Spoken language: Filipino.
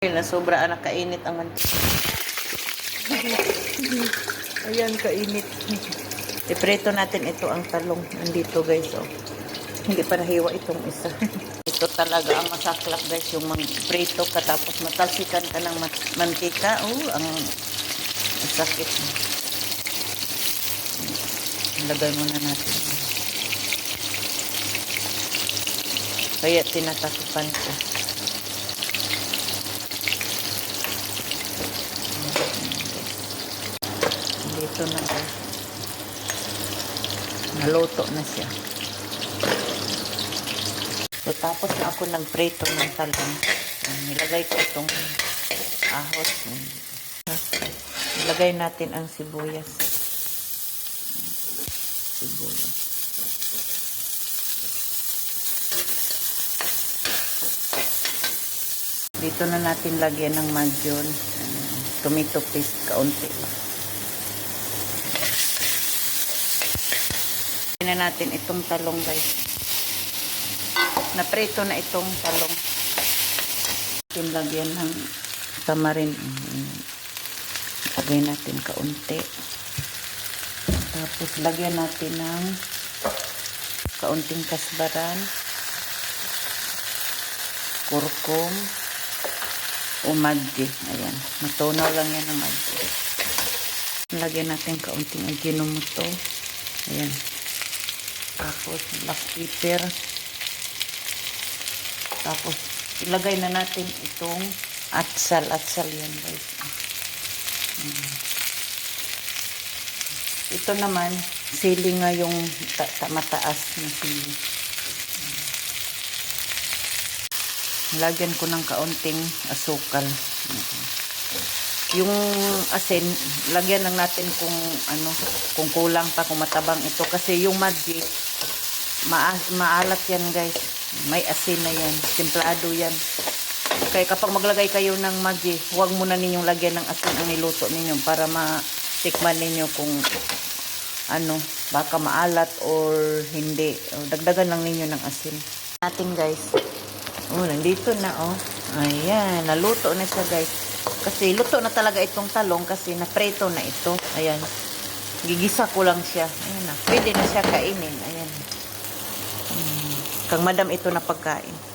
Na sobra anak kainit ang mantika. Ayan, kainit. Ipreto natin ito ang talong. Nandito guys, oh. Hindi pa nahiwa itong isa. Ito talaga ang masaklap guys, yung mag-preto ka tapos matalsikan ka ng mantika. Oh, ang sakit. Lagay muna natin. Kaya tinatakupan ko. Dito na guys. Naluto na siya. So, tapos na ako nagpreto ng talong. Nilagay ko itong ahos. Nilagay natin ang sibuyas. Sibuyas. Dito na natin lagyan ng madyon. Tomato paste kaunti. Na natin itong talong guys. Napreto na itong talong. Lagyan ng tamarin. Lagyan natin kaunti. Tapos lagyan natin ng kaunting kasbaran, kurkum, o madji. Ayan. Matunaw lang yan ng madji. Lagyan natin kaunting ajinomoto. Ayan. Tapos black pepper. Tapos ilagay na natin itong atsal. Atsal yan guys. Ito naman, sili nga yung mataas na sili. Lagyan ko ng kaunting asukal. Yung asin, lagyan lang natin kung ano, kung kulang pa, kung matabang ito. Kasi yung madji, maalat yan guys. May asin na yan. Templado yan. Kaya kapag maglagay kayo ng madji, huwag muna ninyong lagyan ng asin ang niluto ninyo para matikman ninyo kung ano, baka maalat or hindi. O, dagdagan lang ninyo ng asin. Natin guys. Oh, nandito na oh. Ayan, naluto na siya guys. Kasi luto na talaga itong talong kasi napreto na ito. Ayan. Gigisa ko lang siya. Ayan na. Pwede na siya kainin. Ayan. Kang madam ito na pagkain.